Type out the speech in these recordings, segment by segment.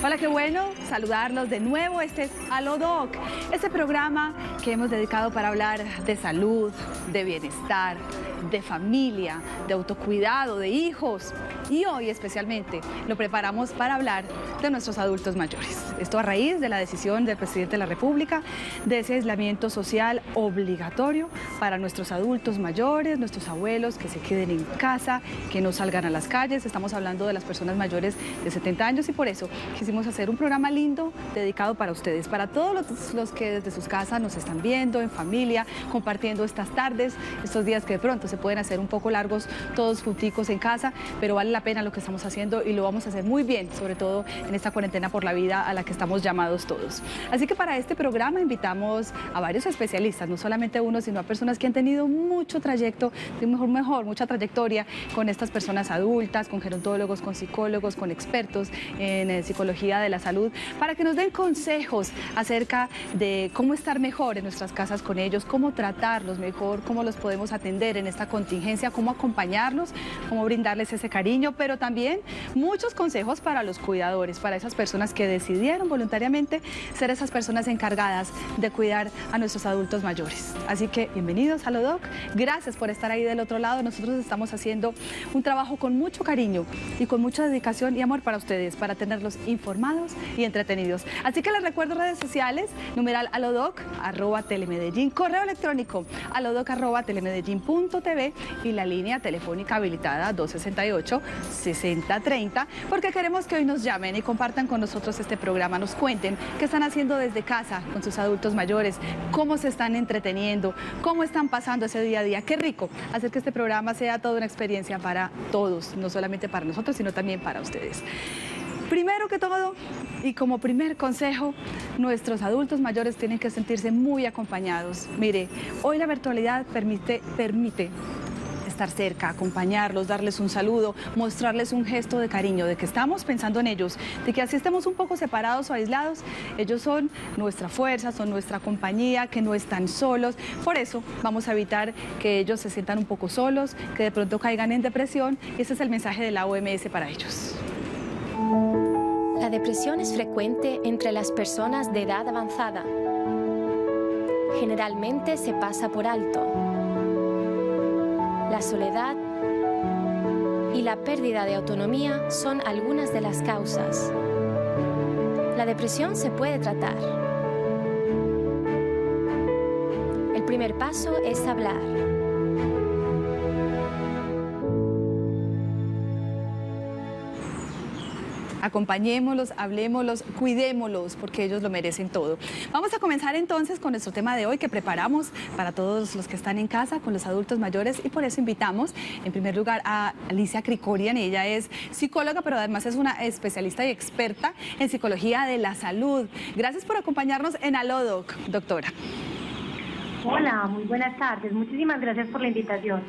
Hola, qué bueno saludarlos de nuevo. Este es AloDoc, este programa que hemos dedicado para hablar de salud, de bienestar, de familia, de autocuidado, de hijos. Y hoy especialmente lo preparamos para hablar de nuestros adultos mayores. Esto a raíz de la decisión del presidente de la República de ese aislamiento social obligatorio para nuestros adultos mayores, nuestros abuelos, que se queden en casa, que no salgan a las calles. Estamos hablando de las personas mayores de 70 años y por eso quisimos hacer un programa lindo dedicado para ustedes, para todos los que desde sus casas nos están viendo, en familia, compartiendo estas tardes, estos días que de pronto se pueden hacer un poco largos todos junticos en casa, pero vale la pena lo que estamos haciendo y lo vamos a hacer muy bien, sobre todo en esta cuarentena por la vida a la que estamos llamados todos. Así que para este programa invitamos a varios especialistas, no solamente uno, sino a personas que han tenido mucho trayecto, mucha trayectoria con estas personas adultas, con gerontólogos, con psicólogos, con expertos en psicología de la salud, para que nos den consejos acerca de cómo estar mejor en nuestras casas con ellos, cómo tratarlos mejor, cómo los podemos atender en esta contingencia, cómo acompañarlos, cómo brindarles ese cariño, pero también muchos consejos para los cuidadores, para esas personas que decidieron voluntariamente ser esas personas encargadas de cuidar a nuestros adultos mayores. Así que bienvenidos a AloDoc, gracias por estar ahí del otro lado. Nosotros estamos haciendo un trabajo con mucho cariño y con mucha dedicación y amor para ustedes, para tenerlos informados y entretenidos. Así que les recuerdo redes sociales, numeral AloDoc, @telemedellín, correo electrónico alodoc @telemedellín.tv y la línea telefónica habilitada 268-6030, porque queremos que hoy nos llamen y compartan con nosotros este programa, nos cuenten qué están haciendo desde casa con sus adultos mayores, cómo se están entreteniendo, cómo están pasando ese día a día. Qué rico hacer que este programa sea toda una experiencia para todos, no solamente para nosotros, sino también para ustedes. Primero que todo, y como primer consejo, nuestros adultos mayores tienen que sentirse muy acompañados. Mire, hoy la virtualidad permite estar cerca, acompañarlos, darles un saludo, mostrarles un gesto de cariño, de que estamos pensando en ellos, de que así estemos un poco separados o aislados, ellos son nuestra fuerza, son nuestra compañía, que no están solos. Por eso vamos a evitar que ellos se sientan un poco solos, que de pronto caigan en depresión, y ese es el mensaje de la OMS para ellos. La depresión es frecuente entre las personas de edad avanzada. Generalmente se pasa por alto. La soledad y la pérdida de autonomía son algunas de las causas. La depresión se puede tratar. El primer paso es hablar. Acompañémoslos, hablémoslos, cuidémoslos, porque ellos lo merecen todo. Vamos a comenzar entonces con nuestro tema de hoy que preparamos para todos los que están en casa, con los adultos mayores, y por eso invitamos en primer lugar a Alicia Krikorian. Ella es psicóloga, pero además es una especialista y experta en psicología de la salud. Gracias por acompañarnos en AloDoc, doctora. Hola, muy buenas tardes. Muchísimas gracias por la invitación.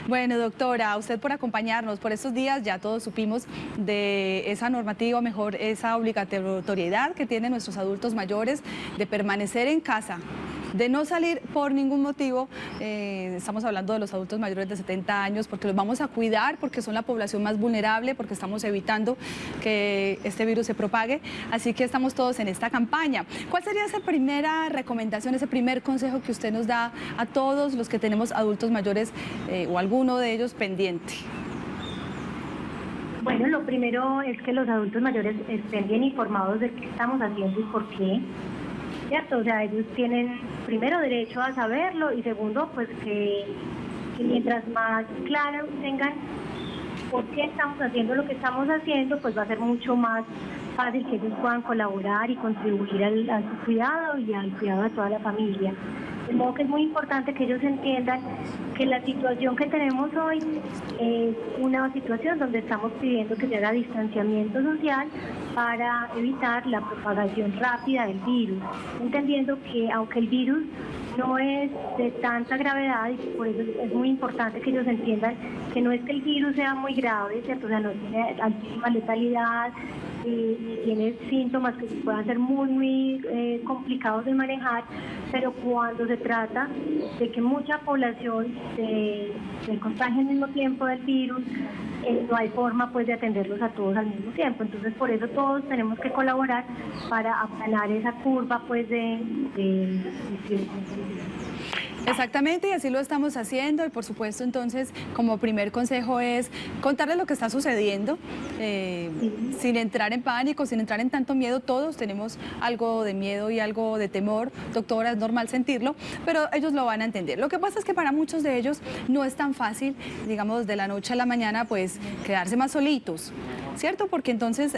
Bueno, doctora, a usted por acompañarnos. Por estos días ya todos supimos de esa normativa, o mejor, esa obligatoriedad que tienen nuestros adultos mayores de permanecer en casa, de no salir por ningún motivo. Estamos hablando de los adultos mayores de 70 años, porque los vamos a cuidar, porque son la población más vulnerable, porque estamos evitando que este virus se propague. Así que estamos todos en esta campaña. ¿Cuál sería esa primera recomendación, ese primer consejo que usted nos da a todos los que tenemos adultos mayores o alguno de ellos pendiente? Bueno, lo primero es que los adultos mayores estén bien informados de qué estamos haciendo y por qué, ¿cierto? O sea, ellos tienen primero derecho a saberlo y segundo, pues que mientras más claro tengan por qué estamos haciendo lo que estamos haciendo, pues va a ser mucho más fácil que ellos puedan colaborar y contribuir a su cuidado y al cuidado de toda la familia. De modo que es muy importante que ellos entiendan que la situación que tenemos hoy es una situación donde estamos pidiendo que se haga distanciamiento social para evitar la propagación rápida del virus, entendiendo que aunque el virus no es de tanta gravedad, y por eso es muy importante que ellos entiendan que no es que el virus sea muy grave, ¿cierto? O sea, no tiene altísima letalidad, y tiene síntomas que puedan ser muy complicados de manejar, pero cuando se trata de que mucha población se contagie al mismo tiempo del virus, no hay forma pues de atenderlos a todos al mismo tiempo. Entonces por eso todos tenemos que colaborar para aplanar esa curva pues de distribución. Exactamente, y así lo estamos haciendo, y por supuesto entonces como primer consejo es contarles lo que está sucediendo, sin entrar en pánico, sin entrar en tanto miedo. Todos tenemos algo de miedo y algo de temor, doctora, es normal sentirlo, pero ellos lo van a entender. Lo que pasa es que para muchos de ellos no es tan fácil, digamos, de la noche a la mañana, pues quedarse más solitos, ¿cierto? Porque entonces,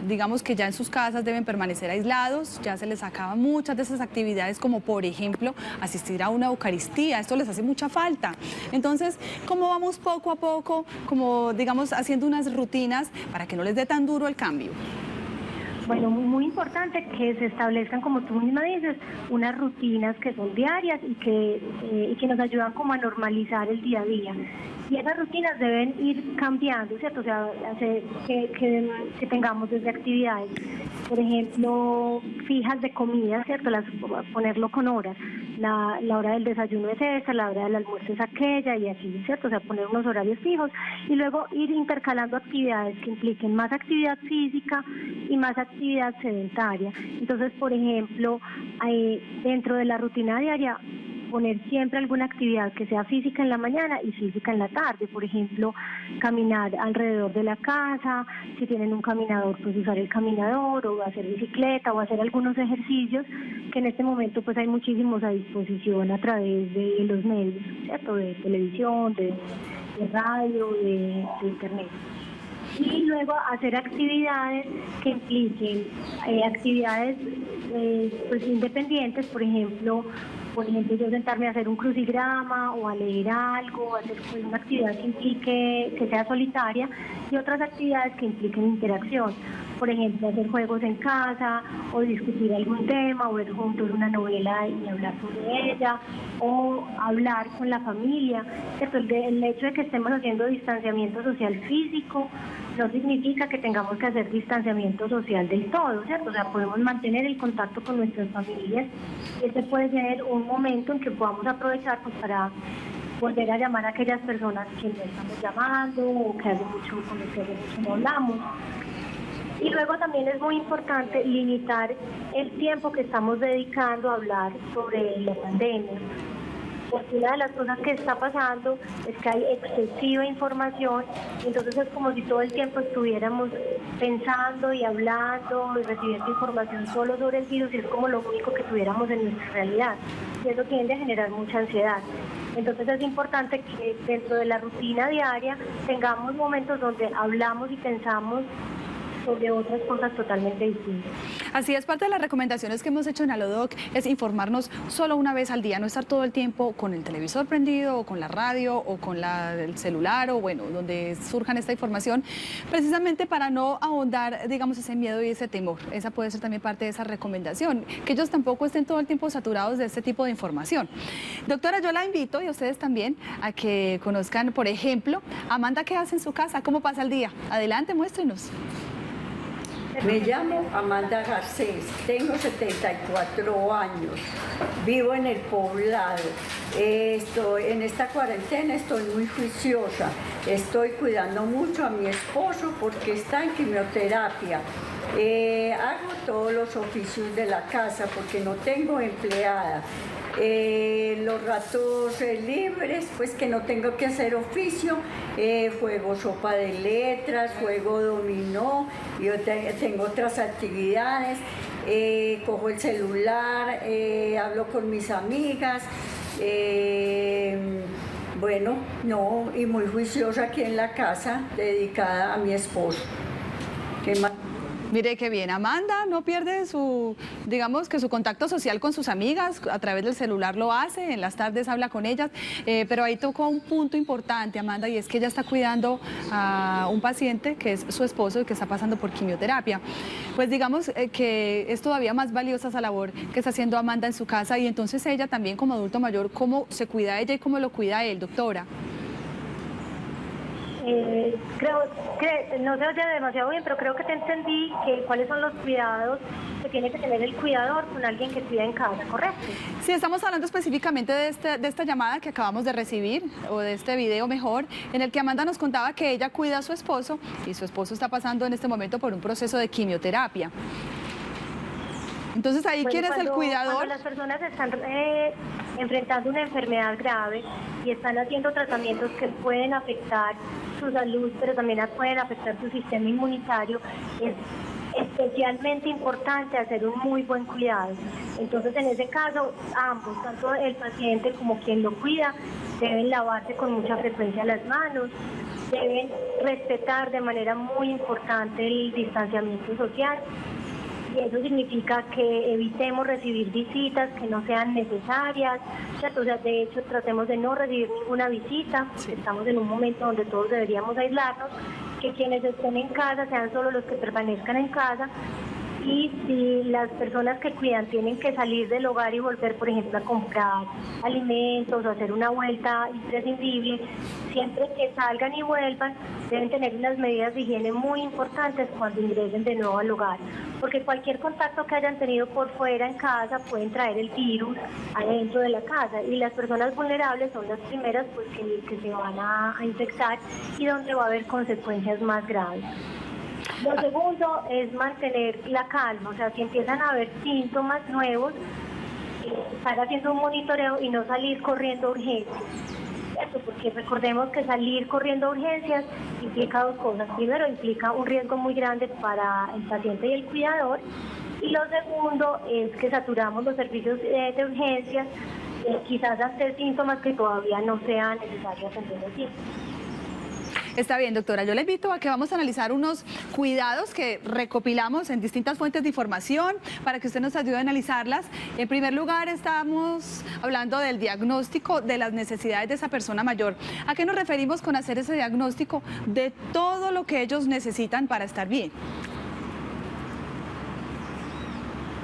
digamos que ya en sus casas deben permanecer aislados, ya se les acaban muchas de esas actividades, como por ejemplo asistir a una Eucaristía. Esto les hace mucha falta. Entonces, ¿cómo vamos poco a poco, como digamos, haciendo unas rutinas para que no les dé tan duro el cambio? Bueno, muy importante que se establezcan, como tú misma dices, unas rutinas que son diarias y que nos ayudan como a normalizar el día a día. Y esas rutinas deben ir cambiando, ¿cierto? O sea, que tengamos desde actividades, por ejemplo, fijas de comida, ¿cierto? Ponerlo con horas. La hora del desayuno es esta, la hora del almuerzo es aquella y así, ¿cierto? O sea, poner unos horarios fijos y luego ir intercalando actividades que impliquen más actividad física y más actividad sedentaria. Entonces, por ejemplo, dentro de la rutina diaria, poner siempre alguna actividad que sea física en la mañana y física en la tarde. Por ejemplo, caminar alrededor de la casa, si tienen un caminador, pues usar el caminador, o hacer bicicleta, o hacer algunos ejercicios que en este momento pues hay muchísimos a disposición a través de los medios, ¿cierto? De televisión, de radio, de internet. Y luego hacer actividades que impliquen actividades pues independientes, por ejemplo yo sentarme a hacer un crucigrama o a leer algo, o hacer pues, una actividad que implique, que sea solitaria, y otras actividades que impliquen interacción. Por ejemplo, hacer juegos en casa, o discutir algún tema, o ver juntos una novela y hablar sobre ella, o hablar con la familia. El hecho de que estemos haciendo distanciamiento social físico no significa que tengamos que hacer distanciamiento social del todo, ¿cierto? O sea, podemos mantener el contacto con nuestras familias, y este puede ser un momento en que podamos aprovechar pues, para volver a llamar a aquellas personas que no estamos llamando, o que hace mucho con los que hace mucho no hablamos. Y luego también es muy importante limitar el tiempo que estamos dedicando a hablar sobre la pandemia. Porque una de las cosas que está pasando es que hay excesiva información, entonces es como si todo el tiempo estuviéramos pensando y hablando y recibiendo información solo sobre el virus, y es como lo único que tuviéramos en nuestra realidad. Y eso tiende a generar mucha ansiedad. Entonces es importante que dentro de la rutina diaria tengamos momentos donde hablamos y pensamos sobre otras cosas totalmente distintas. Así es, parte de las recomendaciones que hemos hecho en Alodoc es informarnos solo una vez al día, no estar todo el tiempo con el televisor prendido, o con la radio, o con el celular, o bueno, donde surjan esta información, precisamente para no ahondar, digamos, ese miedo y ese temor. Esa puede ser también parte de esa recomendación, que ellos tampoco estén todo el tiempo saturados de este tipo de información. Doctora, yo la invito, y a ustedes también, a que conozcan, por ejemplo, Amanda, ¿qué hace en su casa? ¿Cómo pasa el día? Adelante, muéstrenos. Me llamo Amanda Garcés, tengo 74 años, vivo en el poblado. En esta cuarentena estoy muy juiciosa, estoy cuidando mucho a mi esposo porque está en quimioterapia. Hago todos los oficios de la casa porque no tengo empleada. Los ratos libres, pues que no tengo que hacer oficio, juego sopa de letras, juego dominó, yo tengo otras actividades, cojo el celular, hablo con mis amigas, bueno, no, y muy juiciosa aquí en la casa, dedicada a mi esposo. ¿Qué más? Mire qué bien, Amanda no pierde digamos que su contacto social con sus amigas, a través del celular lo hace, en las tardes habla con ellas, pero ahí tocó un punto importante, Amanda, y es que ella está cuidando a un paciente que es su esposo y que está pasando por quimioterapia. Pues digamos que es todavía más valiosa esa labor que está haciendo Amanda en su casa, y entonces ella también como adulto mayor, ¿cómo se cuida ella y cómo lo cuida él, doctora? Creo que no se oye demasiado bien, pero creo que te entendí que cuáles son los cuidados que tiene que tener el cuidador con alguien que cuida en casa, ¿correcto? Sí, estamos hablando específicamente de esta llamada que acabamos de recibir, o de este video mejor, en el que Amanda nos contaba que ella cuida a su esposo y su esposo está pasando en este momento por un proceso de quimioterapia. Entonces, ahí, ¿quién es el cuidador? Cuando las personas están enfrentando una enfermedad grave y están haciendo tratamientos que pueden afectar su salud, pero también pueden afectar su sistema inmunitario, es especialmente importante hacer un muy buen cuidado. Entonces, en ese caso, ambos, tanto el paciente como quien lo cuida, deben lavarse con mucha frecuencia las manos, deben respetar de manera muy importante el distanciamiento social. Y eso significa que evitemos recibir visitas que no sean necesarias, ¿cierto? O sea, de hecho, tratemos de no recibir ninguna visita. Estamos en un momento donde todos deberíamos aislarnos, que quienes estén en casa sean solo los que permanezcan en casa. Y si las personas que cuidan tienen que salir del hogar y volver, por ejemplo, a comprar alimentos o hacer una vuelta imprescindible, siempre que salgan y vuelvan deben tener unas medidas de higiene muy importantes cuando ingresen de nuevo al hogar, porque cualquier contacto que hayan tenido por fuera en casa pueden traer el virus adentro de la casa, y las personas vulnerables son las primeras pues que se van a infectar y donde va a haber consecuencias más graves. Lo segundo es mantener la calma, o sea, si empiezan a haber síntomas nuevos, estar haciendo un monitoreo y no salir corriendo a urgencias. ¿Cierto? Porque recordemos que salir corriendo a urgencias implica dos cosas. Primero, implica un riesgo muy grande para el paciente y el cuidador. Y lo segundo es que saturamos los servicios de urgencias, quizás ante síntomas que todavía no sean necesarios atender así. Está bien, doctora. Yo le invito a que vamos a analizar unos cuidados que recopilamos en distintas fuentes de información para que usted nos ayude a analizarlas. En primer lugar, estamos hablando del diagnóstico de las necesidades de esa persona mayor. ¿A qué nos referimos con hacer ese diagnóstico de todo lo que ellos necesitan para estar bien?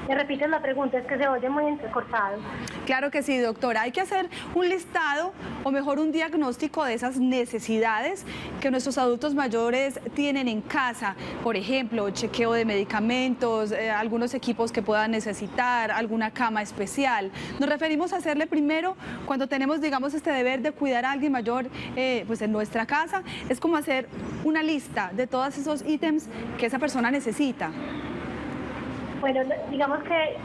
¿Me repites la pregunta? Es que se oye muy entrecortado. Claro que sí, doctora. Hay que hacer un listado, o mejor un diagnóstico de esas necesidades que nuestros adultos mayores tienen en casa. Por ejemplo, chequeo de medicamentos, algunos equipos que puedan necesitar, alguna cama especial. Nos referimos a hacerle primero, cuando tenemos, digamos, este deber de cuidar a alguien mayor pues en nuestra casa, es como hacer una lista de todos esos ítems que esa persona necesita. Bueno, digamos que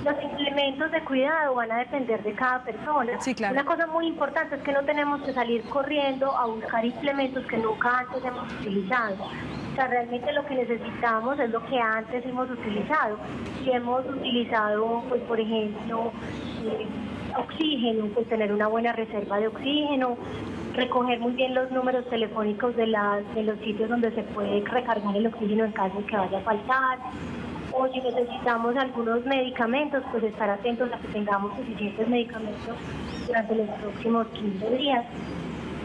los implementos de cuidado van a depender de cada persona. Sí, claro. Una cosa muy importante es que no tenemos que salir corriendo a buscar implementos que nunca antes hemos utilizado. O sea, realmente lo que necesitamos es lo que antes hemos utilizado. Si hemos utilizado, pues por ejemplo, oxígeno, pues tener una buena reserva de oxígeno, recoger muy bien los números telefónicos de los sitios donde se puede recargar el oxígeno en caso de que vaya a faltar. O si necesitamos algunos medicamentos, pues estar atentos a que tengamos suficientes medicamentos durante los próximos 15 días.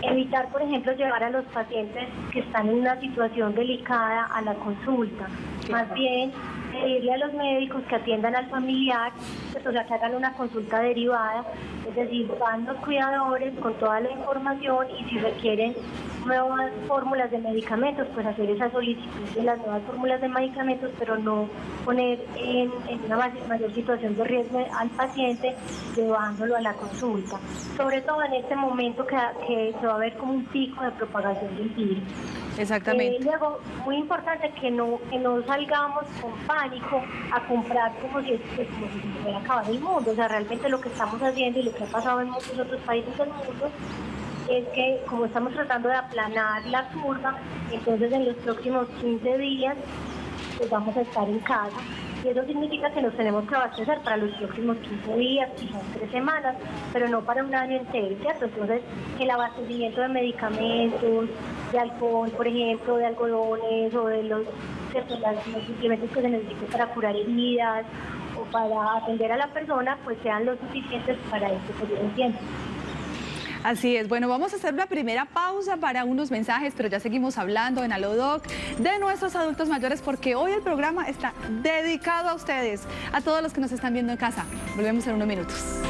Evitar, por ejemplo, llevar a los pacientes que están en una situación delicada a la consulta. Más bien, pedirle a los médicos que atiendan al familiar, pues, o sea, que hagan una consulta derivada, es decir, van los cuidadores con toda la información y si requieren nuevas fórmulas de medicamentos, pues hacer esa solicitud de las nuevas fórmulas de medicamentos, pero no poner en una mayor situación de riesgo al paciente llevándolo a la consulta. Sobre todo en este momento que se va a ver como un pico de propagación del virus. Exactamente. Luego, muy importante que no salgamos con pánico a comprar como si se fuera a acabar el mundo. O sea, realmente lo que estamos haciendo y lo que ha pasado en muchos otros países del mundo es que como estamos tratando de aplanar la curva, entonces en los próximos 15 días pues vamos a estar en casa. Y eso significa que nos tenemos que abastecer para los próximos 15 días, quizás 3 semanas, pero no para un año entero, ¿cierto? Entonces, el abastecimiento de medicamentos, de alcohol, por ejemplo, de algodones o de los suplementos que se necesiten para curar heridas o para atender a la persona, pues sean los suficientes para este periodo de tiempo. Así es. Bueno, vamos a hacer una primera pausa para unos mensajes, pero ya seguimos hablando en Alodoc de nuestros adultos mayores, porque hoy el programa está dedicado a ustedes, a todos los que nos están viendo en casa. Volvemos en unos minutos.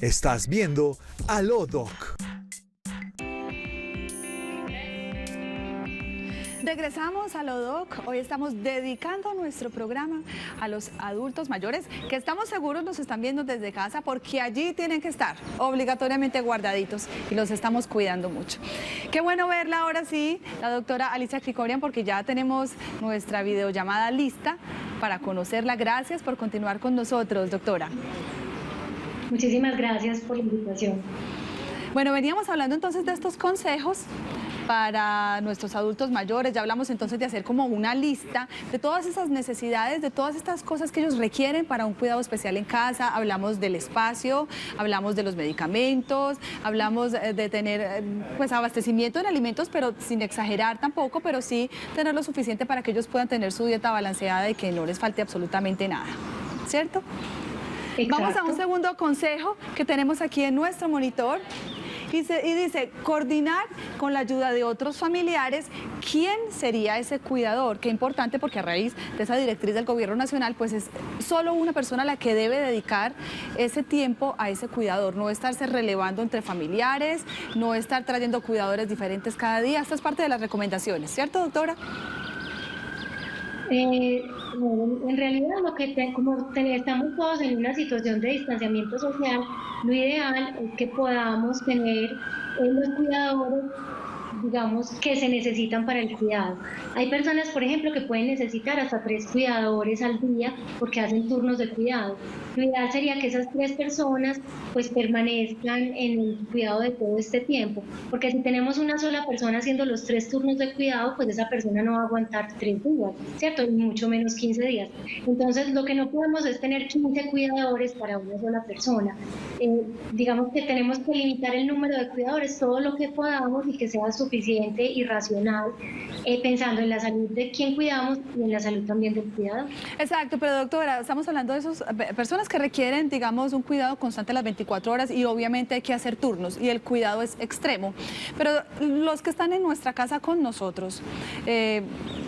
Estás viendo Aló Doc. Regresamos a Lo Doc. Hoy estamos dedicando nuestro programa a los adultos mayores que estamos seguros nos están viendo desde casa porque allí tienen que estar obligatoriamente guardaditos y los estamos cuidando mucho. Qué bueno verla ahora sí, la doctora Alicia Krikorian, porque ya tenemos nuestra videollamada lista para conocerla. Gracias por continuar con nosotros, doctora. Muchísimas gracias por la invitación. Bueno, veníamos hablando entonces de estos consejos para nuestros adultos mayores. Ya hablamos entonces de hacer como una lista de todas esas necesidades, de todas estas cosas que ellos requieren para un cuidado especial en casa. Hablamos del espacio, hablamos de los medicamentos, hablamos de tener pues abastecimiento en alimentos, pero sin exagerar tampoco, pero sí tener lo suficiente para que ellos puedan tener su dieta balanceada y que no les falte absolutamente nada, ¿cierto? Exacto. Vamos a un segundo consejo que tenemos aquí en nuestro monitor. Y dice, coordinar con la ayuda de otros familiares, ¿quién sería ese cuidador? Qué importante, porque a raíz de esa directriz del Gobierno Nacional, pues es solo una persona la que debe dedicar ese tiempo a ese cuidador, no estarse relevando entre familiares, no estar trayendo cuidadores diferentes cada día. Esta es parte de las recomendaciones, ¿cierto, doctora? En realidad, estamos todos en una situación de distanciamiento social, lo ideal es que podamos tener los cuidadores, digamos, que se necesitan para el cuidado. Hay personas, por ejemplo, que pueden necesitar hasta 3 cuidadores al día porque hacen turnos de cuidado. Lo ideal sería que esas 3 personas pues permanezcan en el cuidado de todo este tiempo, porque si tenemos una sola persona haciendo los 3 turnos de cuidado, pues esa persona no va a aguantar 3 días, ¿cierto? Y mucho menos 15 días. Entonces, lo que no podemos es tener 15 cuidadores para una sola persona. Digamos que tenemos que limitar el número de cuidadores todo lo que podamos y que sea suficiente y racional, pensando en la salud de quien cuidamos y en la salud también del cuidador. Exacto, pero doctora, estamos hablando de esas personas que requieren, digamos, un cuidado constante las 24 horas y obviamente hay que hacer turnos y el cuidado es extremo. Pero los que están en nuestra casa con nosotros,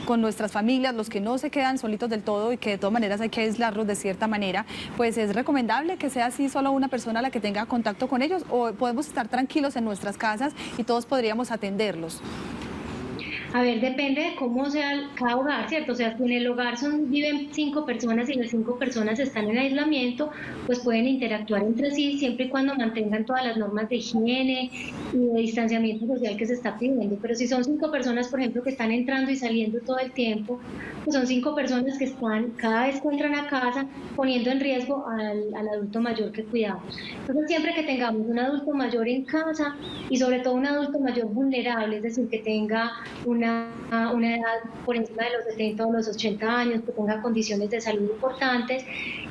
con nuestras familias, los que no se quedan solitos del todo y que de todas maneras hay que aislarlos de cierta manera, pues es recomendable que sea así solo una persona la que tenga contacto con ellos, o podemos estar tranquilos en nuestras casas y todos podríamos atenderlos. A ver, depende de cómo sea cada hogar, ¿cierto? O sea, si en el hogar viven 5 personas y las 5 personas están en aislamiento, pues pueden interactuar entre sí siempre y cuando mantengan todas las normas de higiene y de distanciamiento social que se está pidiendo. Pero si son 5 personas, por ejemplo, que están entrando y saliendo todo el tiempo, pues son 5 personas que están, cada vez que entran a casa, poniendo en riesgo al adulto mayor que cuidamos. Entonces, siempre que tengamos un adulto mayor en casa y sobre todo un adulto mayor vulnerable, es decir, que tenga una edad por encima de los 70 o los 80 años, que tenga condiciones de salud importantes,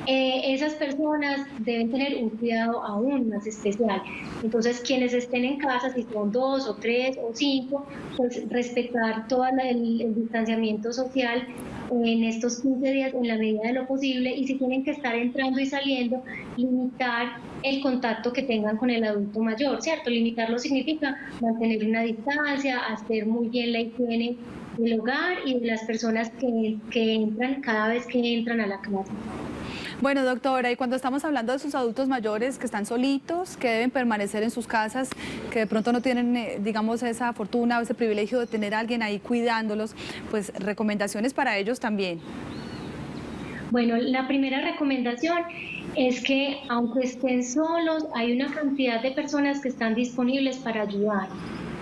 esas personas deben tener un cuidado aún más especial. Entonces, quienes estén en casa, si son 2 o 3 o 5, pues respetar todo el distanciamiento social en estos 15 días en la medida de lo posible, y si tienen que estar entrando y saliendo, limitar el contacto que tengan con el adulto mayor, ¿cierto? Limitarlo significa mantener una distancia, hacer muy bien la higiene del hogar y de las personas que entran cada vez que entran a la casa. Bueno, doctora, y cuando estamos hablando de sus adultos mayores que están solitos, que deben permanecer en sus casas, que de pronto no tienen, digamos, esa fortuna o ese privilegio de tener a alguien ahí cuidándolos, pues recomendaciones para ellos también. Bueno, la primera recomendación es que aunque estén solos, hay una cantidad de personas que están disponibles para ayudar,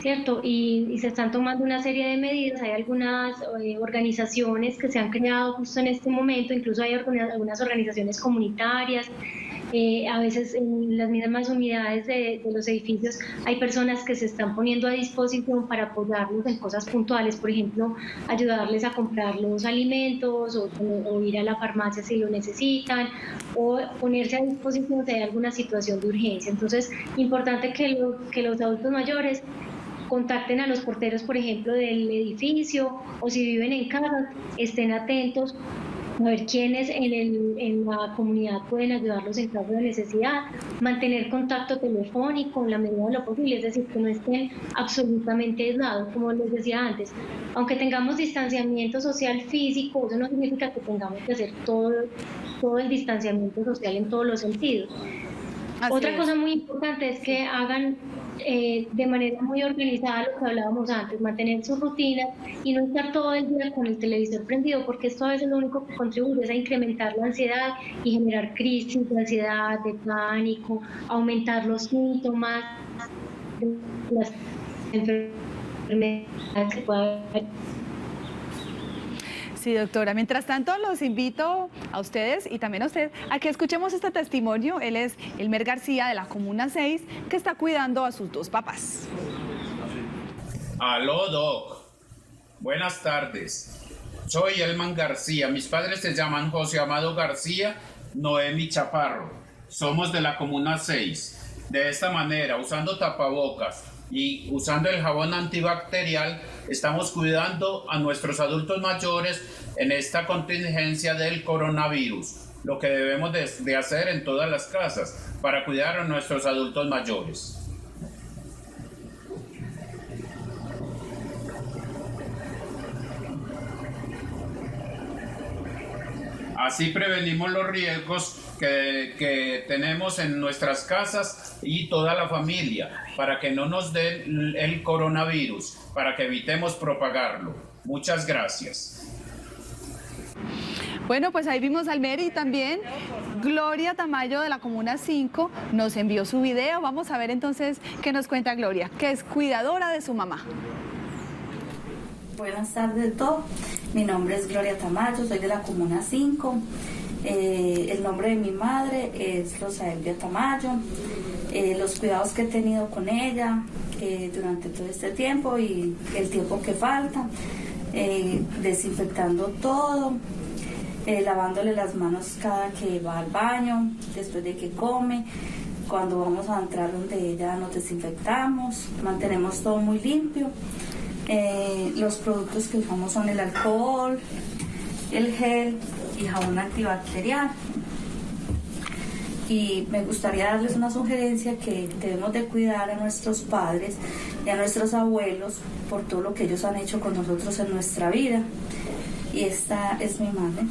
¿cierto? Y se están tomando una serie de medidas. Hay algunas organizaciones que se han creado justo en este momento, incluso hay algunas organizaciones comunitarias. A veces en las mismas unidades de los edificios hay personas que se están poniendo a disposición para apoyarlos en cosas puntuales, por ejemplo, ayudarles a comprar los alimentos o ir a la farmacia si lo necesitan, o ponerse a disposición si hay alguna situación de urgencia. Entonces, importante que los adultos mayores contacten a los porteros, por ejemplo, del edificio, o si viven en casa, estén atentos a ver quiénes en la comunidad pueden ayudarlos en caso de necesidad, mantener contacto telefónico en la medida de lo posible, es decir, que no estén absolutamente aislados, como les decía antes. Aunque tengamos distanciamiento social físico, eso no significa que tengamos que hacer todo el distanciamiento social en todos los sentidos. Otra cosa muy importante es que hagan de manera muy organizada lo que hablábamos antes, mantener sus rutinas y no estar todo el día con el televisor prendido, porque esto a veces lo único que contribuye es a incrementar la ansiedad y generar crisis de ansiedad, de pánico, aumentar los síntomas de las enfermedades que pueda haber. Sí, doctora. Mientras tanto, los invito a ustedes y también a usted a que escuchemos este testimonio. Él es Elmer García, de la Comuna 6, que está cuidando a sus dos papás. Aló, Doc. Buenas tardes. Soy Elman García. Mis padres se llaman José Amado García, Noemi Chaparro. Somos de la Comuna 6. De esta manera, usando tapabocas y usando el jabón antibacterial, estamos cuidando a nuestros adultos mayores en esta contingencia del coronavirus. Lo que debemos de hacer en todas las casas para cuidar a nuestros adultos mayores. Así prevenimos los riesgos que tenemos en nuestras casas y toda la familia, para que no nos dé el coronavirus, para que evitemos propagarlo. Muchas gracias. Bueno, pues ahí vimos al Meri y también Gloria Tamayo, de la Comuna 5, nos envió su video. Vamos a ver entonces qué nos cuenta Gloria, que es cuidadora de su mamá. Buenas tardes a todos, mi nombre es Gloria Tamayo, soy de la Comuna 5, el nombre de mi madre es Rosa Elvia Tamayo, los cuidados que he tenido con ella durante todo este tiempo y el tiempo que falta, desinfectando todo, lavándole las manos cada que va al baño, después de que come. Cuando vamos a entrar donde ella nos desinfectamos, mantenemos todo muy limpio. Los productos que usamos son el alcohol, el gel y jabón antibacterial. Y me gustaría darles una sugerencia, que debemos de cuidar a nuestros padres y a nuestros abuelos por todo lo que ellos han hecho con nosotros en nuestra vida. Y esta es mi madre.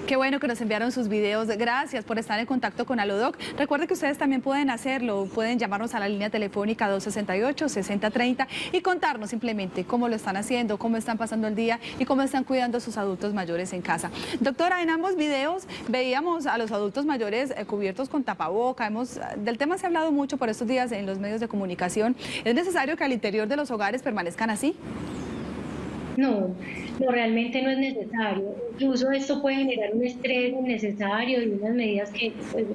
Qué bueno que nos enviaron sus videos. Gracias por estar en contacto con Alodoc. Recuerden que ustedes también pueden hacerlo. Pueden llamarnos a la línea telefónica 268-6030 y contarnos simplemente cómo lo están haciendo, cómo están pasando el día y cómo están cuidando a sus adultos mayores en casa. Doctora, en ambos videos veíamos a los adultos mayores cubiertos con tapaboca. Del tema se ha hablado mucho por estos días en los medios de comunicación. ¿Es necesario que al interior de los hogares permanezcan así? No, realmente no es necesario. Incluso esto puede generar un estrés innecesario y unas medidas que, pues,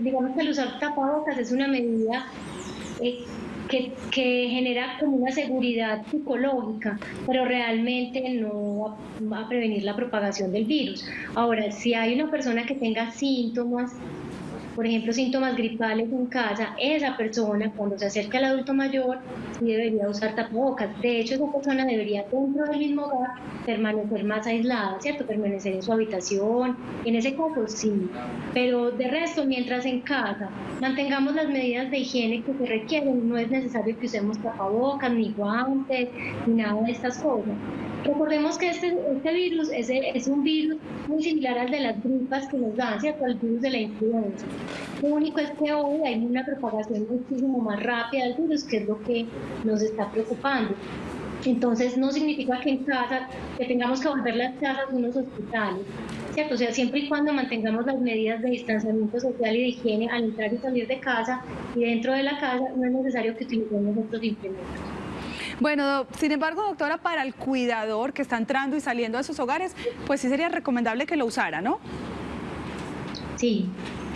digamos que el usar tapabocas es una medida que genera como una seguridad psicológica, pero realmente no va a prevenir la propagación del virus. Ahora, si hay una persona que tenga síntomas, por ejemplo, síntomas gripales en casa, esa persona, cuando se acerca al adulto mayor, sí debería usar tapabocas. De hecho, esa persona debería, dentro del mismo hogar, permanecer más aislada, ¿cierto? Permanecer en su habitación. En ese caso, sí. Pero de resto, mientras en casa mantengamos las medidas de higiene que se requieren, no es necesario que usemos tapabocas, ni guantes, ni nada de estas cosas. Recordemos que este virus es un virus muy similar al de las gripas que nos dan, ¿cierto? El virus de la influenza. Lo único es que hoy hay una propagación muchísimo más rápida del virus, que es lo que nos está preocupando. Entonces, no significa que en casa, que tengamos que volver las casas unos hospitales, ¿cierto? O sea, siempre y cuando mantengamos las medidas de distanciamiento social y de higiene al entrar y salir de casa, y dentro de la casa no es necesario que utilicemos otros implementos. Bueno, sin embargo, doctora, para el cuidador que está entrando y saliendo de sus hogares, pues sí sería recomendable que lo usara, ¿no? Sí,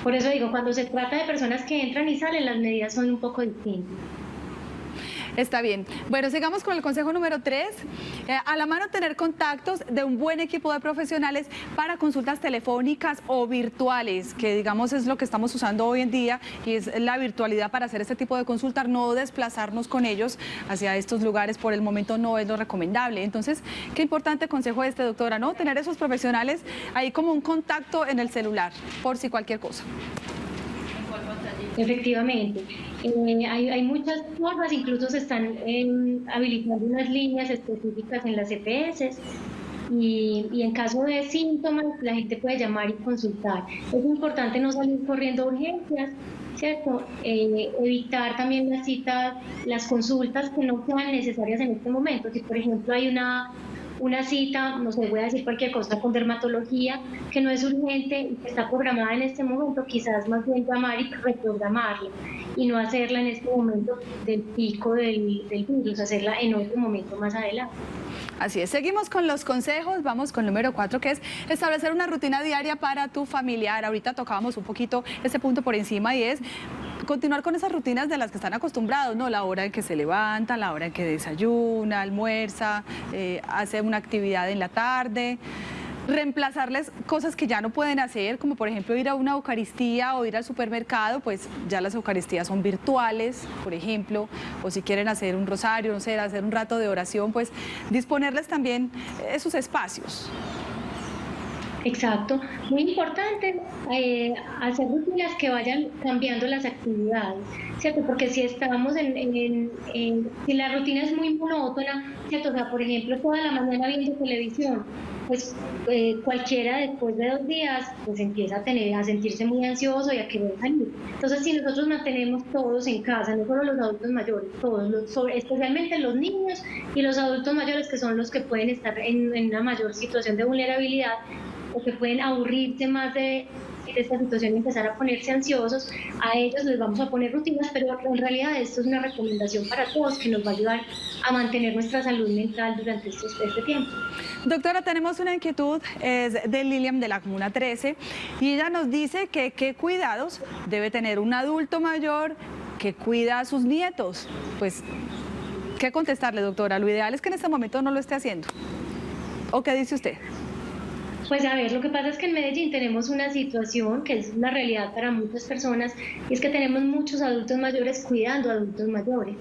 por eso digo, cuando se trata de personas que entran y salen, las medidas son un poco distintas. Está bien. Bueno, sigamos con el consejo número 3. A la mano tener contactos de un buen equipo de profesionales para consultas telefónicas o virtuales, que digamos es lo que estamos usando hoy en día, y es la virtualidad para hacer este tipo de consultas. No desplazarnos con ellos hacia estos lugares por el momento no es lo recomendable. Entonces, qué importante consejo doctora, ¿no? Tener esos profesionales ahí como un contacto en el celular, por si cualquier cosa. Efectivamente, hay muchas formas, incluso se están habilitando unas líneas específicas en las EPS y en caso de síntomas la gente puede llamar y consultar. Es importante no salir corriendo a urgencias, ¿cierto? Evitar también las citas, las consultas que no sean necesarias en este momento. Si por ejemplo hay una cita, no sé, voy a decir cualquier cosa, con dermatología, que no es urgente y que está programada en este momento, quizás más bien llamar y reprogramarla y no hacerla en este momento del pico del virus, hacerla en otro momento más adelante. Así es, seguimos con los consejos, vamos con el número 4, que es establecer una rutina diaria para tu familiar. Ahorita tocábamos un poquito ese punto por encima y es continuar con esas rutinas de las que están acostumbrados, ¿no? La hora en que se levanta, la hora en que desayuna, almuerza, hace una actividad en la tarde. Reemplazarles cosas que ya no pueden hacer, como por ejemplo ir a una eucaristía o ir al supermercado, pues ya las eucaristías son virtuales, por ejemplo, o si quieren hacer un rosario, no sé, hacer un rato de oración, pues disponerles también esos espacios. Exacto, muy importante hacer rutinas que vayan cambiando las actividades, ¿cierto? Porque si estamos si la rutina es muy monótona, ¿cierto? O sea, por ejemplo, toda la mañana viendo televisión, pues cualquiera después de 2 días pues empieza a sentirse muy ansioso y a querer salir. Entonces, si nosotros mantenemos todos en casa, no solo los adultos mayores, todos, especialmente los niños y los adultos mayores, que son los que pueden estar en una mayor situación de vulnerabilidad, o que pueden aburrirse más de esta situación y empezar a ponerse ansiosos, a ellos les vamos a poner rutinas, pero en realidad esto es una recomendación para todos que nos va a ayudar a mantener nuestra salud mental durante este tiempo. Doctora, tenemos una inquietud, es de Lilian de la Comuna 13, y ella nos dice que qué cuidados debe tener un adulto mayor que cuida a sus nietos. Pues, ¿qué contestarle, doctora? Lo ideal es que en este momento no lo esté haciendo. ¿O qué dice usted? Pues a ver, lo que pasa es que en Medellín tenemos una situación que es una realidad para muchas personas, y es que tenemos muchos adultos mayores cuidando a adultos mayores,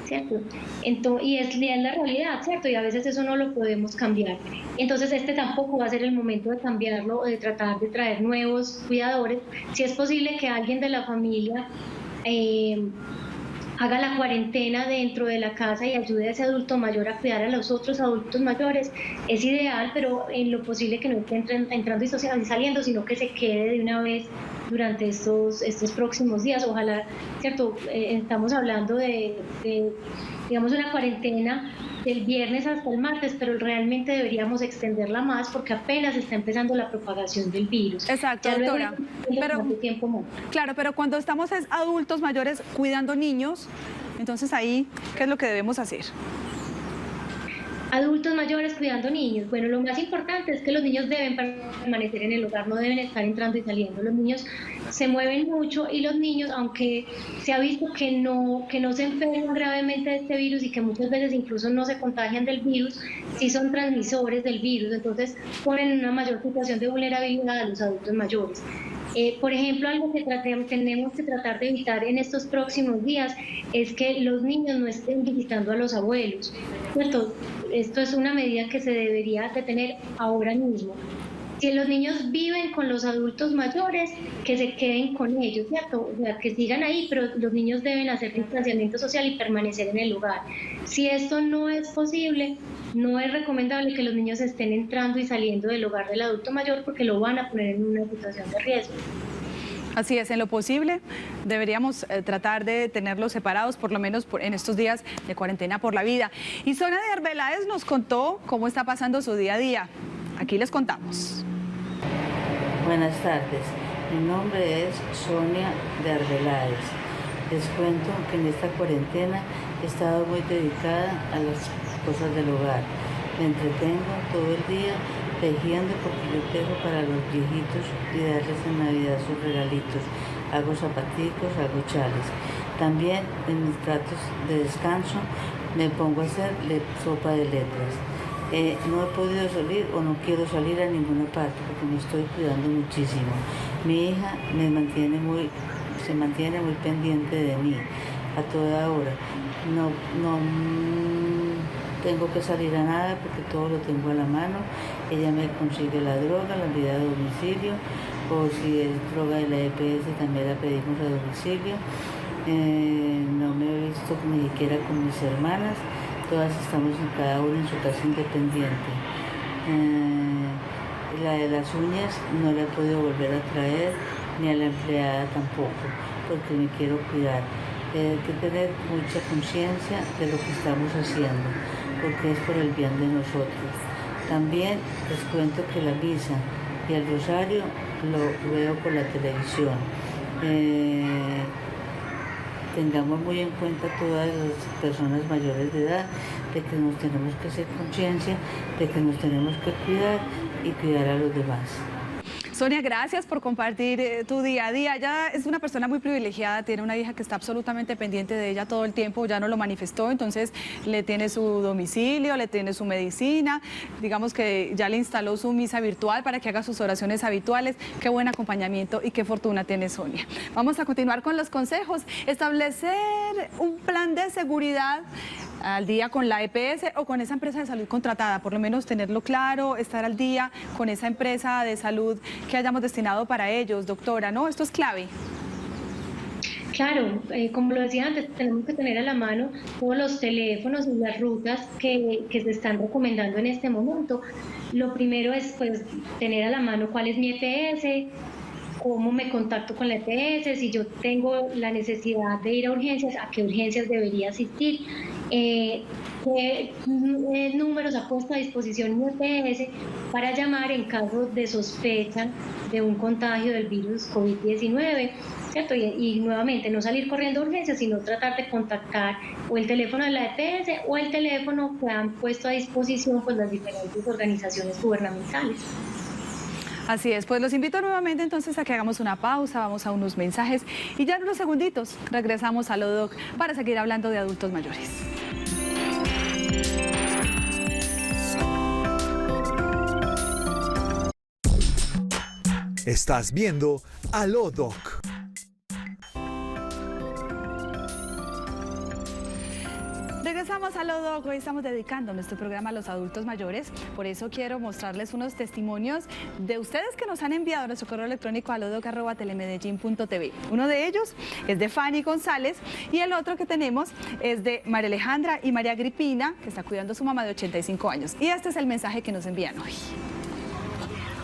¿cierto? Y es la realidad, ¿cierto? Y a veces eso no lo podemos cambiar. Entonces este tampoco va a ser el momento de cambiarlo o de tratar de traer nuevos cuidadores. Si es posible que alguien de la familia haga la cuarentena dentro de la casa y ayude a ese adulto mayor a cuidar a los otros adultos mayores, es ideal, pero en lo posible que no esté entrando y saliendo, sino que se quede de una vez durante estos próximos días. Ojalá, ¿cierto? Estamos hablando de, digamos, una cuarentena del viernes hasta el martes, pero realmente deberíamos extenderla más porque apenas está empezando la propagación del virus. Exacto, doctora. Claro, pero cuando estamos adultos mayores cuidando niños, entonces ahí, ¿qué es lo que debemos hacer? Adultos mayores cuidando niños. Bueno, lo más importante es que los niños deben permanecer en el hogar, no deben estar entrando y saliendo. Los niños se mueven mucho y los niños, aunque se ha visto que no se enferman gravemente de este virus y que muchas veces incluso no se contagian del virus, sí son transmisores del virus, entonces ponen en una mayor situación de vulnerabilidad a los adultos mayores. Por ejemplo, algo que tenemos que tratar de evitar en estos próximos días es que los niños no estén visitando a los abuelos, ¿cierto? Esto es una medida que se debería de tener ahora mismo. Si los niños viven con los adultos mayores, que se queden con ellos, ¿cierto? O sea, que sigan ahí, pero los niños deben hacer distanciamiento social y permanecer en el hogar. Si esto no es posible, no es recomendable que los niños estén entrando y saliendo del hogar del adulto mayor porque lo van a poner en una situación de riesgo. Así es, en lo posible deberíamos tratar de tenerlos separados, por lo menos en estos días de cuarentena por la vida. Y Sonia de Arbeláez nos contó cómo está pasando su día a día. Aquí les contamos. Buenas tardes, mi nombre es Sonia de Arbeláez. Les cuento que en esta cuarentena he estado muy dedicada a las cosas del hogar. Me entretengo todo el día tejiendo porque yo tejo para los viejitos y darles en Navidad sus regalitos. Hago zapaticos, hago chales. También en mis ratos de descanso me pongo a hacer sopa de letras. No he podido salir o no quiero salir a ninguna parte porque me estoy cuidando muchísimo. Mi hija se mantiene muy pendiente de mí a toda hora. No tengo que salir a nada porque todo lo tengo a la mano. Ella me consigue la droga, la envía a domicilio, o si es droga de la EPS también la pedimos a domicilio. No me he visto ni siquiera con mis hermanas, todas estamos cada una en su casa independiente. La de las uñas no la he podido volver a traer, ni a la empleada tampoco, porque me quiero cuidar. Hay que tener mucha conciencia de lo que estamos haciendo, porque es por el bien de nosotros. También les cuento que la misa y el rosario lo veo por la televisión. Tengamos muy en cuenta todas las personas mayores de edad, de que nos tenemos que hacer conciencia, de que nos tenemos que cuidar y cuidar a los demás. Sonia, gracias por compartir tu día a día. Ella es una persona muy privilegiada, tiene una hija que está absolutamente pendiente de ella todo el tiempo, ya no lo manifestó, entonces le tiene su domicilio, le tiene su medicina, digamos que ya le instaló su misa virtual para que haga sus oraciones habituales. Qué buen acompañamiento y qué fortuna tiene Sonia. Vamos a continuar con los consejos. Establecer un plan de seguridad al día con la EPS o con esa empresa de salud contratada, por lo menos tenerlo claro, estar al día con esa empresa de salud que hayamos destinado para ellos, doctora, ¿no? Esto es clave. Claro, como lo decía antes, tenemos que tener a la mano todos los teléfonos y las rutas que se están recomendando en este momento. Lo primero es pues tener a la mano cuál es mi EPS, cómo me contacto con la EPS, si yo tengo la necesidad de ir a urgencias, a qué urgencias debería asistir, qué números ha puesto a disposición mi EPS para llamar en caso de sospecha de un contagio del virus COVID-19, ¿cierto? Y nuevamente no salir corriendo a urgencias, sino tratar de contactar o el teléfono de la EPS o el teléfono que han puesto a disposición pues las diferentes organizaciones gubernamentales. Así es, pues los invito nuevamente entonces a que hagamos una pausa, vamos a unos mensajes y ya en unos segunditos regresamos a Lodoc para seguir hablando de adultos mayores. Estás viendo a Lodoc. Regresamos a Lodoc, hoy estamos dedicando nuestro programa a los adultos mayores, por eso quiero mostrarles unos testimonios de ustedes que nos han enviado a nuestro correo electrónico a lodoc@telemedellin.tv. Uno de ellos es de Fanny González y el otro que tenemos es de María Alejandra y María Agripina, que está cuidando a su mamá de 85 años. Y este es el mensaje que nos envían hoy.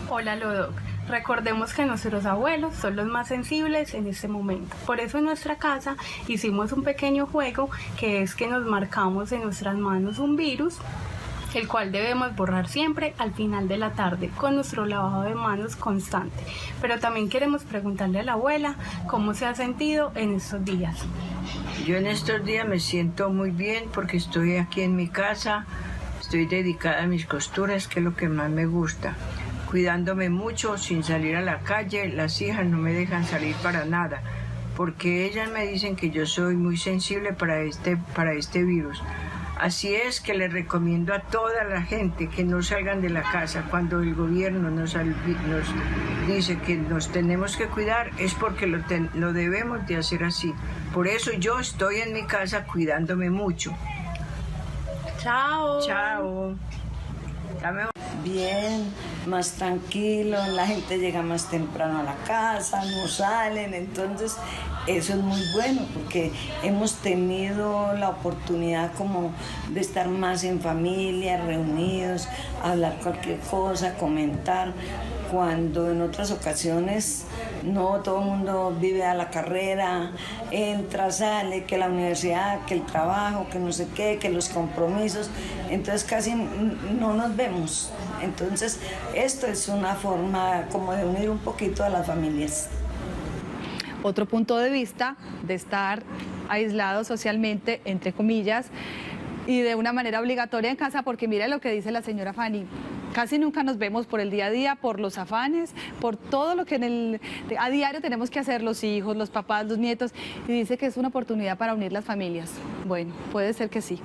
Hola Lodoc. Recordemos que nuestros abuelos son los más sensibles en este momento. Por eso en nuestra casa hicimos un pequeño juego que es que nos marcamos en nuestras manos un virus, el cual debemos borrar siempre al final de la tarde con nuestro lavado de manos constante. Pero también queremos preguntarle a la abuela cómo se ha sentido en estos días. Yo en estos días me siento muy bien porque estoy aquí en mi casa, estoy dedicada a mis costuras, que es lo que más me gusta. Cuidándome mucho, sin salir a la calle, las hijas no me dejan salir para nada, porque ellas me dicen que yo soy muy sensible para este virus. Así es que les recomiendo a toda la gente que no salgan de la casa. Cuando el gobierno nos dice que nos tenemos que cuidar, es porque lo debemos de hacer así. Por eso yo estoy en mi casa cuidándome mucho. Chao. Chao. Bien, más tranquilo, la gente llega más temprano a la casa, no salen, entonces eso es muy bueno porque hemos tenido la oportunidad como de estar más en familia, reunidos, hablar cualquier cosa, comentar, cuando en otras ocasiones no, todo el mundo vive a la carrera, entra, sale, que la universidad, que el trabajo, que no sé qué, que los compromisos, entonces casi no nos vemos. Entonces esto es una forma como de unir un poquito a las familias. Otro punto de vista de estar aislados socialmente, entre comillas, y de una manera obligatoria en casa, porque mire lo que dice la señora Fanny. Casi nunca nos vemos por el día a día, por los afanes, por todo lo que a diario tenemos que hacer los hijos, los papás, los nietos, y dice que es una oportunidad para unir las familias. Bueno, puede ser que sí.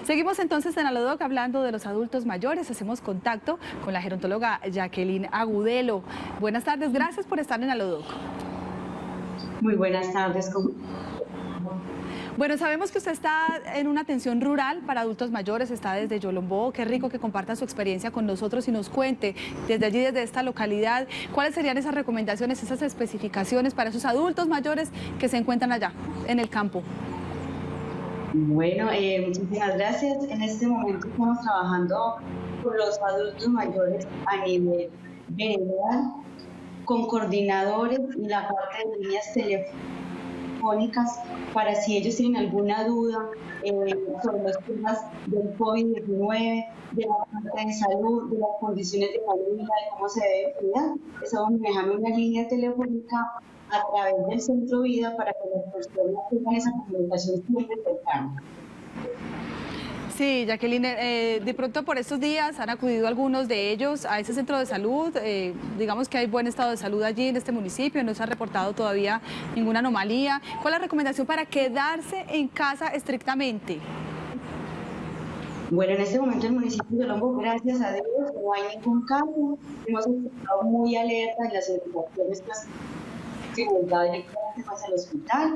Seguimos entonces en Alodoc hablando de los adultos mayores. Hacemos contacto con la gerontóloga Jacqueline Agudelo. Buenas tardes, gracias por estar en Alodoc. Muy buenas tardes. Bueno, sabemos que usted está en una atención rural para adultos mayores, está desde Yolombó. Qué rico que comparta su experiencia con nosotros y nos cuente desde allí, desde esta localidad, cuáles serían esas recomendaciones, esas especificaciones para esos adultos mayores que se encuentran allá, en el campo. Bueno, muchísimas gracias. En este momento estamos trabajando por los adultos mayores a nivel veredal, con coordinadores y la parte de líneas telefónicas para si ellos tienen alguna duda sobre los temas del COVID-19, de la parte de salud, de las condiciones de familia, de cómo se debe cuidar. Estamos manejando una línea telefónica a través del Centro Vida para que las personas tengan esa comunicación siempre cercana. Sí, Jacqueline, de pronto por estos días han acudido algunos de ellos a ese centro de salud. Digamos que hay buen estado de salud allí en este municipio, no se ha reportado todavía ninguna anomalía. ¿Cuál es la recomendación para quedarse en casa estrictamente? Bueno, en este momento el municipio de Longo, gracias a Dios, no hay ningún caso. Hemos estado muy alerta en las educaciones directamente hacia el hospital.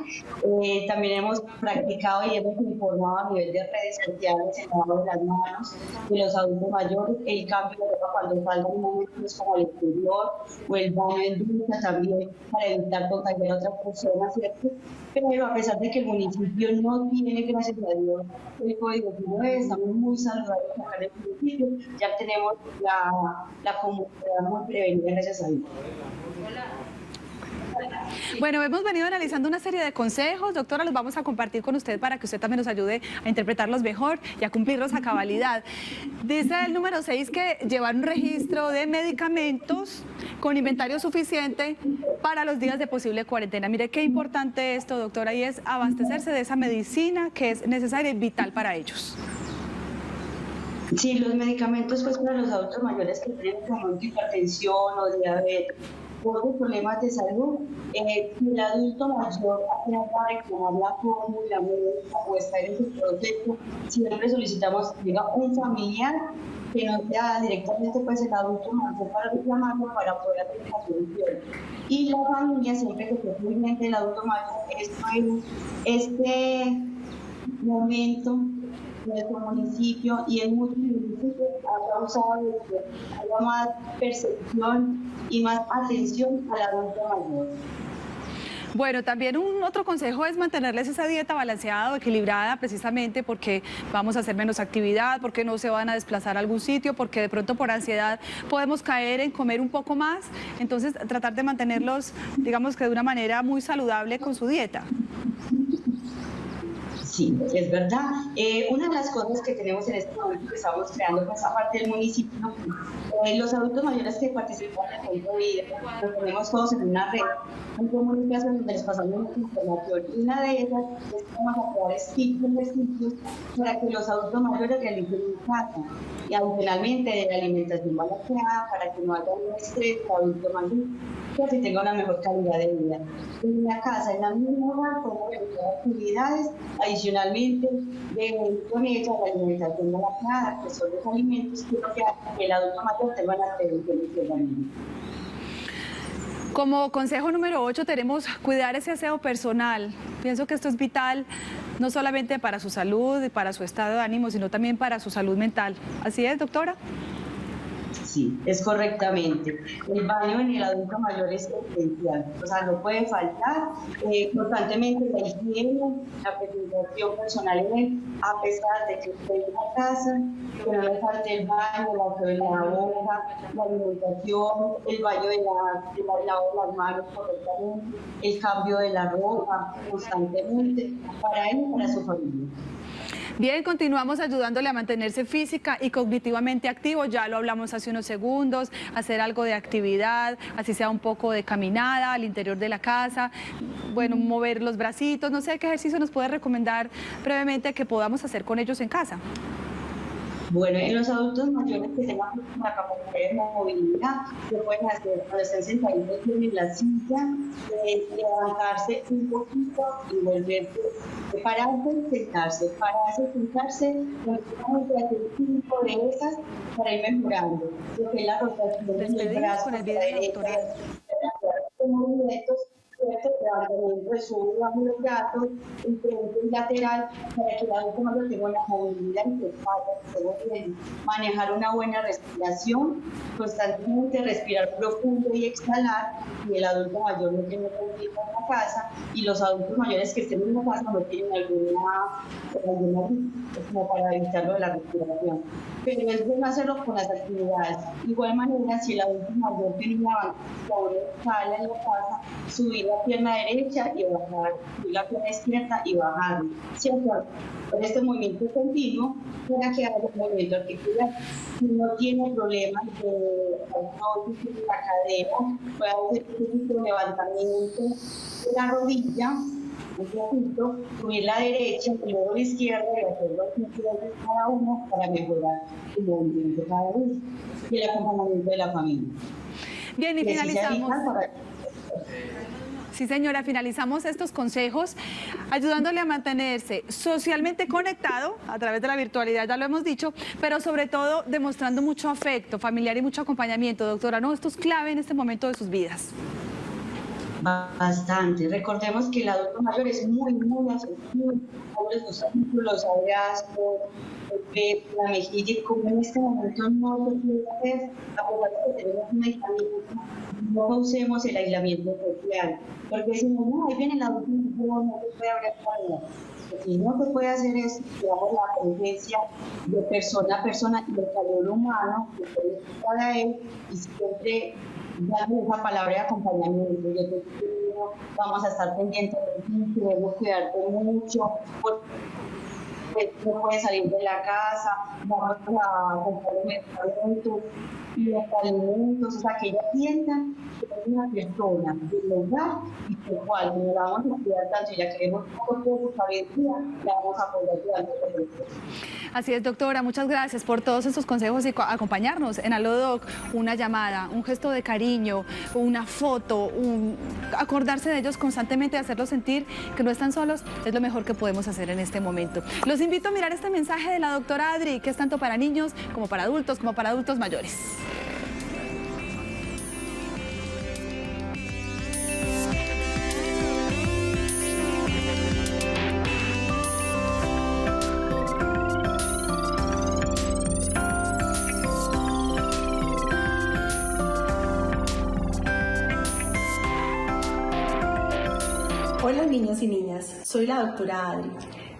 También hemos practicado y hemos informado a nivel de redes sociales el lavado de las manos de los adultos mayores, el cambio de ropa cuando salgan momentos como el exterior o el baño en ducha también para evitar contagiar a otras personas, ¿cierto? Pero a pesar de que el municipio no tiene, gracias a Dios, el COVID-19, estamos muy saludables acá en el municipio, ya tenemos la comunidad muy prevenida, gracias a Dios. Bueno, hemos venido analizando una serie de consejos, doctora, los vamos a compartir con usted para que usted también nos ayude a interpretarlos mejor y a cumplirlos a cabalidad. Dice el número 6 que llevar un registro de medicamentos con inventario suficiente para los días de posible cuarentena. Mire qué importante esto, doctora, y es abastecerse de esa medicina que es necesaria y vital para ellos. Sí, los medicamentos pues para los adultos mayores que tienen como hipertensión o diabetes, otros problemas de salud, el adulto mayor apenas va a reclamar la fórmula médica o está en su proceso, siempre solicitamos que llega un familiar que no sea directamente pues el adulto mayor para reclamarlo para poder hacer la solución. Y la familia siempre que esté pendiente del adulto mayor, este momento en nuestro municipio y en muchos municipios ha causado que haya más percepción y más atención al adulto mayor. Bueno, también un otro consejo es mantenerles esa dieta balanceada o equilibrada, precisamente porque vamos a hacer menos actividad, porque no se van a desplazar a algún sitio, porque de pronto por ansiedad podemos caer en comer un poco más. Entonces, tratar de mantenerlos, digamos que de una manera muy saludable con su dieta. Sí, es verdad. Una de las cosas que tenemos en este momento que estamos creando, pues aparte del municipio, los adultos mayores que participan en el Centro Vida, los tenemos todos en una red, en comunicación donde les pasamos información. Y una de ellas es que vamos a crear sitios para que los adultos mayores realicen en casa. Y adicionalmente de la alimentación balanceada para que no haya un estrés del adulto mayor, que así tenga una mejor calidad de vida. En la casa, en la misma hogar, podemos realizar actividades adicionalmente con ella la alimentación balanceada, que son los alimentos que hacen que el adulto mayor tenga una prevención de familia. Como consejo número 8 tenemos cuidar ese aseo personal. Pienso que esto es vital, no solamente para su salud y para su estado de ánimo, sino también para su salud mental. ¿Así es, doctora? Sí, es correctamente. El baño en el adulto mayor es esencial, o sea, no puede faltar. Constantemente la higiene, la presentación personal en él, a pesar de que esté en la casa, que no le falte el baño, la boca, la alimentación, el baño de las manos correctamente, el cambio de la ropa constantemente, para él y para su familia. Bien, continuamos ayudándole a mantenerse física y cognitivamente activo, ya lo hablamos hace unos segundos, hacer algo de actividad, así sea un poco de caminada al interior de la casa, bueno, mover los bracitos, no sé qué ejercicio nos puede recomendar brevemente que podamos hacer con ellos en casa. Bueno, en los adultos mayores que tengan una capacidad de movilidad, se pueden hacer cuando estén sentaditos en la silla, levantarse un poquito y volverse, pararse, sentarse, necesitamos hacer 5 de esas para ir mejorando, lo que es la rotación del brazo, de la derecha, movimientos, levantamiento de su bajo los brazos, el frente y lateral, para que el adulto mayor tenga una movilidad y se manejar una buena respiración, constantemente respirar profundo y exhalar, y el adulto mayor no tiene conflicto en la casa, y los adultos mayores que estén en la casa no tienen alguna como para evitarlo de la respiración. Pero es bueno hacerlo con las actividades. De igual manera, si el adulto mayor tiene una sala en la casa, subir la pierna derecha y bajar, subir la pierna izquierda y bajar, ¿cierto? Con este movimiento continuo, para que haga el movimiento articular. Si no tiene problemas de la cadera, puede hacer este tipo de levantamiento de la rodilla, un poquito, subir la derecha y luego la izquierda y hacerlo 5 veces cada uno para mejorar el movimiento cada uno y el acompañamiento de la familia. Bien, y finalizamos. Sí, señora, finalizamos estos consejos ayudándole a mantenerse socialmente conectado a través de la virtualidad, ya lo hemos dicho, pero sobre todo demostrando mucho afecto familiar y mucho acompañamiento. Doctora, ¿no? Esto es clave en este momento de sus vidas. Bastante. Recordemos que el adulto mayor es muy afectivo, les gustan mucho los abrazos, la mejilla, y como en este momento no lo puede hacer, a pesar de que tenemos un aislamiento, no usemos el aislamiento social, porque si no, ahí viene el adulto mayor, no se puede hablar con él. Lo que no se puede hacer es, digamos, la presencia de persona a persona y el calor humano que puede estar a él, y siempre darle esa palabra de acompañamiento. Yo te pido, vamos a estar pendientes de ti, debemos cuidarte mucho, porque no puedes salir de la casa, vamos a comprar medicamentos y los alimentos, o sea, que ellas sientan que es una persona del hogar y por cual no la vamos a cuidar tanto y ya queremos poco sabiduría, la vamos a poder ayudar. Así es, doctora, muchas gracias por todos estos consejos y acompañarnos en Alodoc. Una llamada, un gesto de cariño, una foto, acordarse de ellos constantemente, hacerlos sentir que no están solos, es lo mejor que podemos hacer en este momento. Los invito a mirar este mensaje de la doctora Adri, que es tanto para niños como para adultos mayores. Hola niños y niñas, soy la doctora Adri.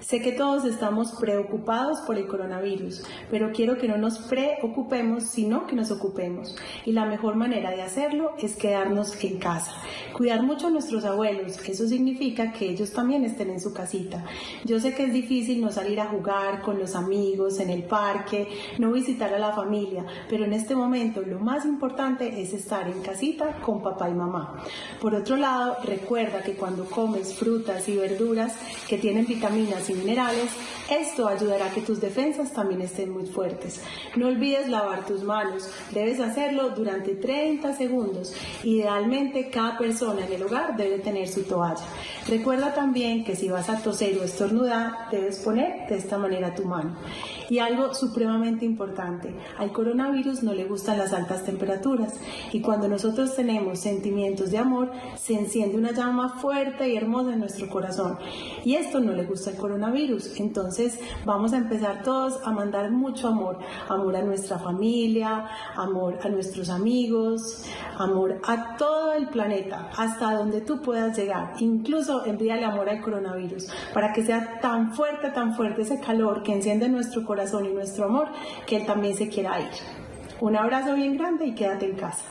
Sé que todos estamos preocupados por el coronavirus, pero quiero que no nos preocupemos, sino que nos ocupemos. Y la mejor manera de hacerlo es quedarnos en casa. Cuidar mucho a nuestros abuelos, eso significa que ellos también estén en su casita. Yo sé que es difícil no salir a jugar con los amigos, en el parque, no visitar a la familia, pero en este momento lo más importante es estar en casita con papá y mamá. Por otro lado, recuerda que cuando comes frutas y verduras que tienen vitaminas y minerales, esto ayudará a que tus defensas también estén muy fuertes. No olvides lavar tus manos, debes hacerlo durante 30 segundos. Idealmente cada persona en el hogar debe tener su toalla. Recuerda también que si vas a toser o estornudar, debes poner de esta manera tu mano. Y algo supremamente importante, al coronavirus no le gustan las altas temperaturas, y cuando nosotros tenemos sentimientos de amor, se enciende una llama fuerte y hermosa en nuestro corazón, y esto no le gusta al coronavirus. Entonces vamos a empezar todos a mandar mucho amor, amor a nuestra familia, amor a nuestros amigos, amor a todo el planeta, hasta donde tú puedas llegar. Incluso envíale amor al coronavirus, para que sea tan fuerte ese calor que enciende nuestro corazón y nuestro amor, que él también se quiera ir. Un abrazo bien grande y quédate en casa.